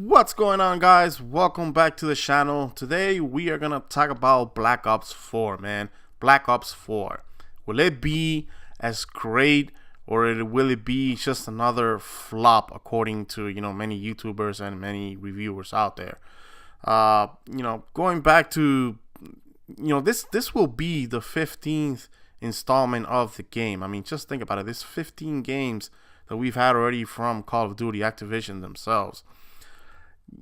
What's going on, guys? Welcome back to the channel. Today we are gonna talk about Black Ops 4, man. Black Ops 4. Will it be as great, or will it be just another flop, according to many YouTubers and many reviewers out there? Going back to this will be the 15th installment of the game. I mean, just think about it. This 15 games that we've had already from Call of Duty, Activision themselves.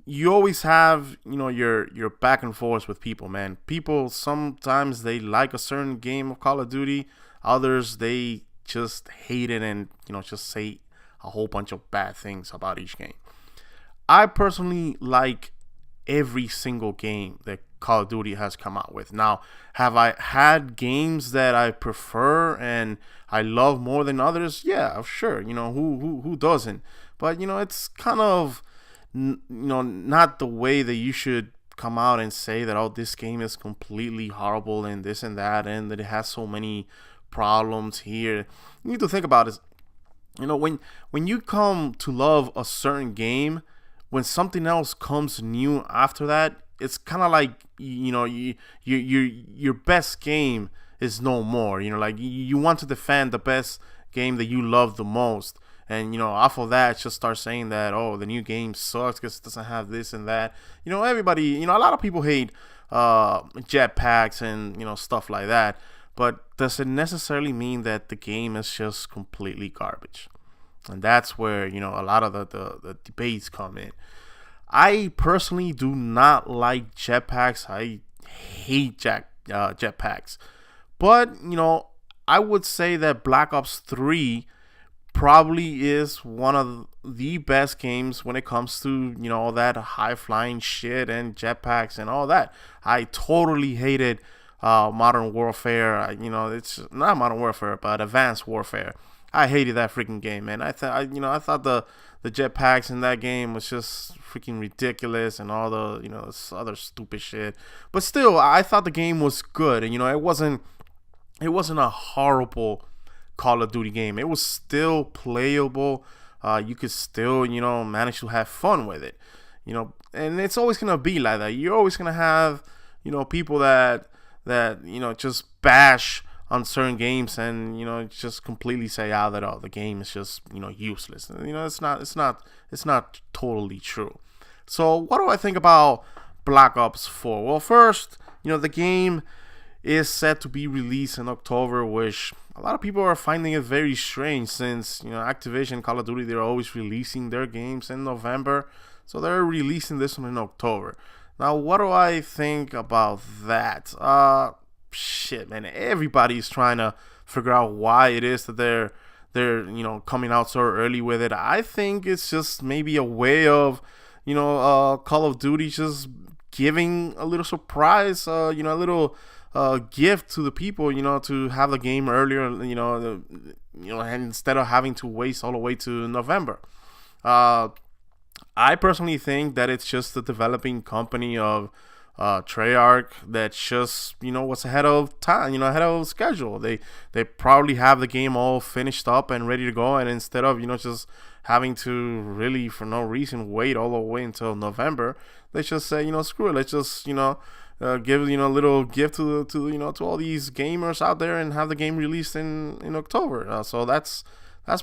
You always have your back and forth with people, man. People sometimes they like a certain game of Call of Duty, others they just hate it and just say a whole bunch of bad things about each game. I personally like every single game that Call of Duty has come out with. Now, have I had games that I prefer and I love more than others? Yeah, sure. Who doesn't? But it's kind of not the way that you should come out and say that, oh, this game is completely horrible and this and that, and that it has so many problems here. You need to think about it. When you come to love a certain game, when something else comes new after that, it's kind of like your best game is no more. Like you want to defend the best game that you love the most. And off of that, just start saying that, oh, the new game sucks because it doesn't have this and that. Everybody, a lot of people hate jetpacks and stuff like that. But does it necessarily mean that the game is just completely garbage? And that's where a lot of the debates come in. I personally do not like jetpacks. I hate jetpacks. But I would say that Black Ops 3 probably is one of the best games when it comes to all that high flying shit and jetpacks and all that. I totally hated Modern Warfare. It's not Modern Warfare, but Advanced Warfare. I hated that freaking game, man. I thought the jetpacks in that game was just freaking ridiculous and all the this other stupid shit. But still, I thought the game was good, and it wasn't a horrible Call of Duty game. It was still playable. You could still manage to have fun with it. And it's always gonna be like that. You're always gonna have people that just bash on certain games and just completely say that, oh, the game is just useless. It's not totally true. So what do I think about Black Ops 4? Well, first, the game is set to be released in October, which a lot of people are finding it very strange, since Activision, Call of Duty, they're always releasing their games in November, so they're releasing this one in October. Now, what do I think about that? Shit, man, everybody's trying to figure out why it is that they're coming out so early with it. I think it's just maybe a way of Call of Duty just giving a little surprise, a little gift to the people, to have the game earlier, and instead of having to wait all the way to November. I personally think that it's just the developing company of Treyarch that's just was ahead of time, ahead of schedule. They probably have the game all finished up and ready to go, and instead of just having to really for no reason wait all the way until November, they just say screw it, let's just give a little gift to all these gamers out there and have the game released in October. So that's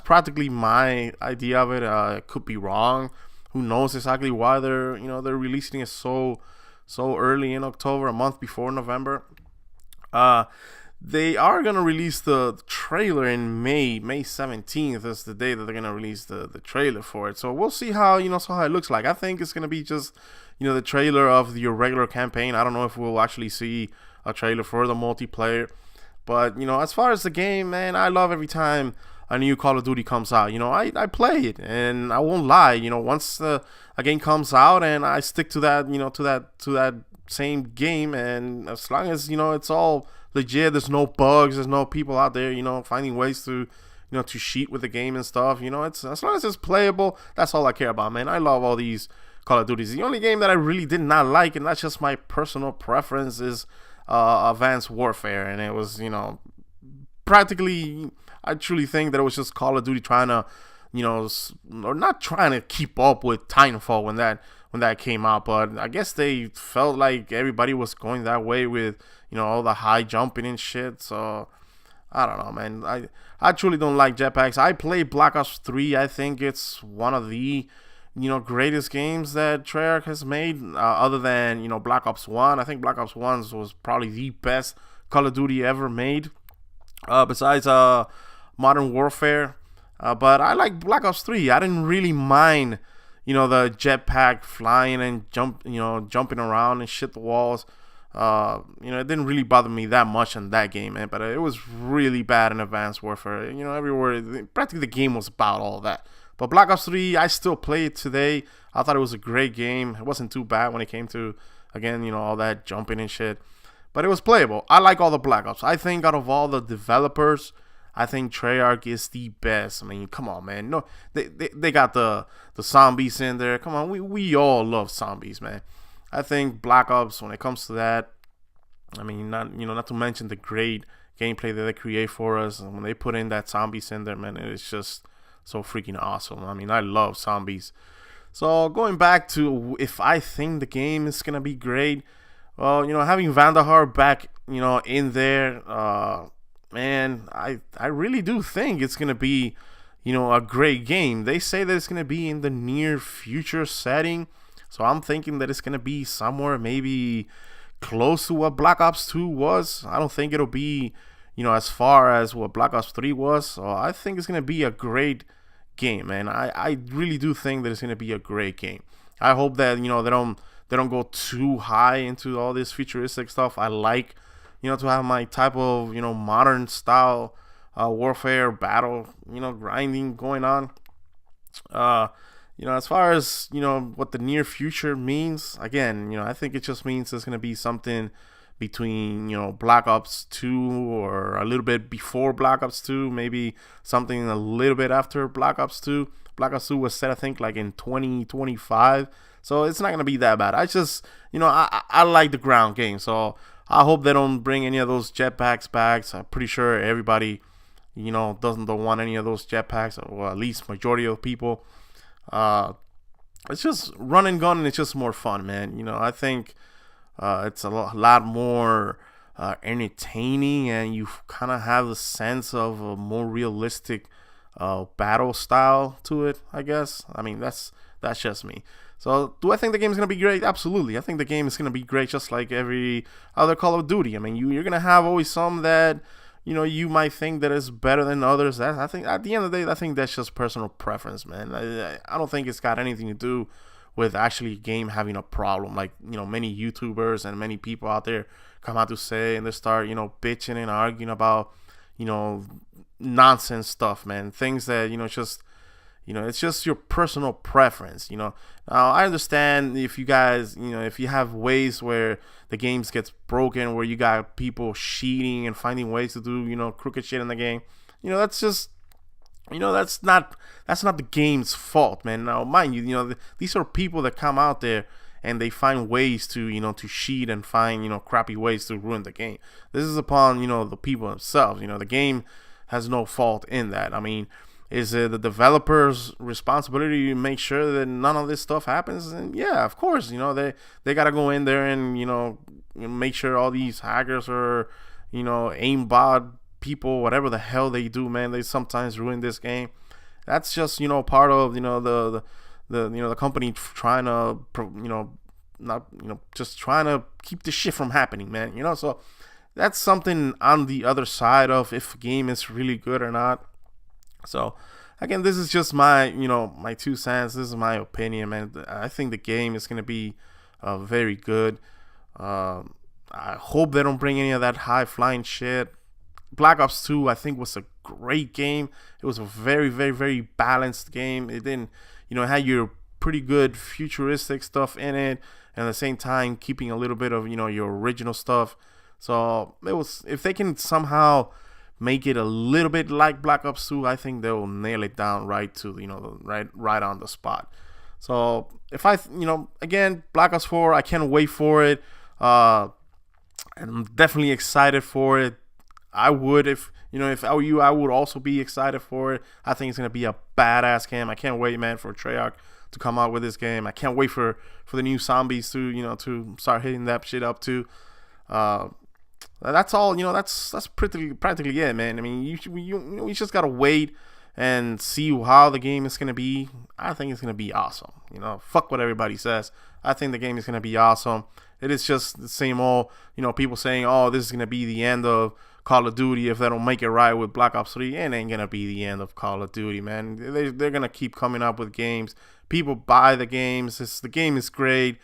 practically my idea of it. It could be wrong. Who knows exactly why they're releasing it so early in October, a month before November. They are gonna release the trailer in May 17th is the day that they're gonna release the trailer for it. So we'll see how how it looks like. I think it's gonna be just the trailer of your regular campaign. I don't know if we'll actually see a trailer for the multiplayer. But as far as the game, man, I love every time a new Call of Duty comes out. I play it, and I won't lie. Once a game comes out and I stick to that, to that same game, and as long as it's all legit, there's no bugs, there's no people out there finding ways to to cheat with the game and stuff. It's as long as it's playable, that's all I care about, man. I love all these Call of Duties. The only game that I really did not like, and that's just my personal preference, is Advanced Warfare, and it was practically, I truly think that it was just Call of Duty trying to or not trying to keep up with Titanfall when when that came out. But I guess they felt like everybody was going that way with, all the high jumping and shit. So I don't know, man. I truly don't like jetpacks. I played Black Ops 3. I think it's one of the greatest games that Treyarch has made, other than Black Ops 1. I think Black Ops 1 was probably the best Call of Duty ever made, besides Modern Warfare. But I like Black Ops 3. I didn't really mind the jetpack flying and jumping around and shit the walls. It didn't really bother me that much in that game, man. But it was really bad in Advanced Warfare. Everywhere, practically the game was about all that. But Black Ops 3, I still play it today. I thought it was a great game. It wasn't too bad when it came to, again, all that jumping and shit. But it was playable. I like all the Black Ops. I think out of all the developers, I think Treyarch is the best. I mean, come on, man. No, they got the zombies in there. Come on, we all love zombies, man. I think Black Ops, when it comes to that, I mean, not to mention the great gameplay that they create for us, and when they put in that zombies in there, man, it's just so freaking awesome. I mean, I love zombies. So going back to if I think the game is gonna be great, well, having Vandahar back, in there, man, I really do think it's gonna be, a great game. They say that it's gonna be in the near future setting, so I'm thinking that it's gonna be somewhere maybe close to what Black Ops 2 was. I don't think it'll be, as far as what Black Ops 3 was. So I think it's gonna be a great game, man. I really do think that it's gonna be a great game. I hope that they don't go too high into all this futuristic stuff. I like to have my type of modern style warfare battle grinding going on. As far as what the near future means, again, I think it just means there's gonna be something between Black Ops 2 or a little bit before Black Ops 2, maybe something a little bit after Black Ops 2. Black Ops 2 was set, I think, like in 2025, so it's not gonna be that bad. I just I like the ground game, so I hope they don't bring any of those jetpacks back. So I'm pretty sure everybody don't want any of those jetpacks, or at least majority of people. It's just run and gun, and it's just more fun, man. I think it's a lot more entertaining, and you kind of have a sense of a more realistic battle style to it, I guess. I mean, that's just me. So do I think the game is going to be great? Absolutely. I think the game is going to be great, just like every other Call of Duty. I mean, you're going to have always some that you might think that is better than others. I think at the end of the day, I think that's just personal preference, man. I don't think it's got anything to do with actually a game having a problem. Like, many YouTubers and many people out there come out to say, and they start, bitching and arguing about, nonsense stuff, man. Things that, just, it's just your personal preference, Now, I understand if you guys, if you have ways where the games gets broken, where you got people cheating and finding ways to do, crooked shit in the game, that's just, that's not the game's fault, man. Now, mind you, these are people that come out there and they find ways to, to cheat and find, crappy ways to ruin the game. This is upon, the people themselves. The game has no fault in that. I mean, is it the developer's responsibility to make sure that none of this stuff happens? And yeah, of course, they gotta go in there and make sure all these hackers or aimbot people, whatever the hell they do, man, they sometimes ruin this game. That's just part of the company trying to not just trying to keep this shit from happening, man. So that's something on the other side of if a game is really good or not. So again, this is just my my 2 cents. This is my opinion, man. I think the game is gonna be very good. I hope they don't bring any of that high flying shit. Black Ops 2, I think, was a great game. It was a very, very, very balanced game. It didn't, it had your pretty good futuristic stuff in it, and at the same time keeping a little bit of your original stuff. So it was, if they can somehow make it a little bit like Black Ops 2, I think they will nail it down right to right on the spot. So if I again, Black Ops 4, I can't wait for it. I'm definitely excited for it. I would, if I were you, I would also be excited for it. I think it's gonna be a badass game. I can't wait, man, for Treyarch to come out with this game. I can't wait for the new zombies to to start hitting that shit up too. That's all. That's practically it, man. I mean, you just gotta wait and see how the game is gonna be. I think it's gonna be awesome. Fuck what everybody says. I think the game is gonna be awesome. It is just the same old, people saying, oh, this is gonna be the end of Call of Duty if they don't make it right with Black Ops 3. It ain't gonna be the end of Call of Duty, man. They're gonna keep coming up with games. People buy the games. The game is great.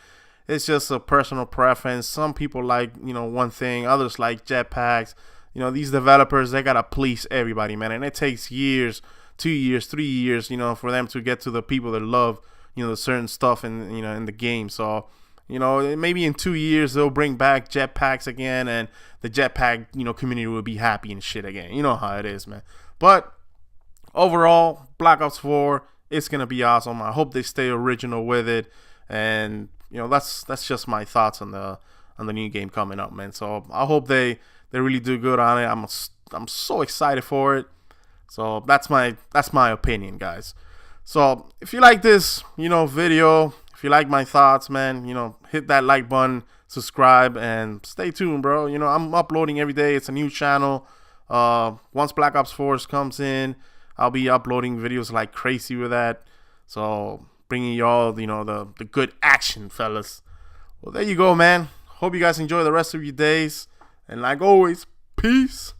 It's just a personal preference. Some people like, one thing. Others like jetpacks. These developers, they gotta please everybody, man. And it takes years, 2 years, 3 years, for them to get to the people that love, the certain stuff in the game. So, maybe in 2 years they'll bring back jetpacks again, and the jetpack, community will be happy and shit again. You know how it is, man. But overall, Black Ops 4, it's gonna be awesome. I hope they stay original with it, and that's just my thoughts on the new game coming up, man. So I hope they really do good on it. I'm so excited for it. So that's my opinion, guys. So if you like this, video, if you like my thoughts, man, hit that like button, subscribe, and stay tuned, bro. I'm uploading every day. It's a new channel. Once Black Ops 4 comes in, I'll be uploading videos like crazy with that. So bringing y'all, the good action, fellas. Well, there you go, man. Hope you guys enjoy the rest of your days. And like always, peace.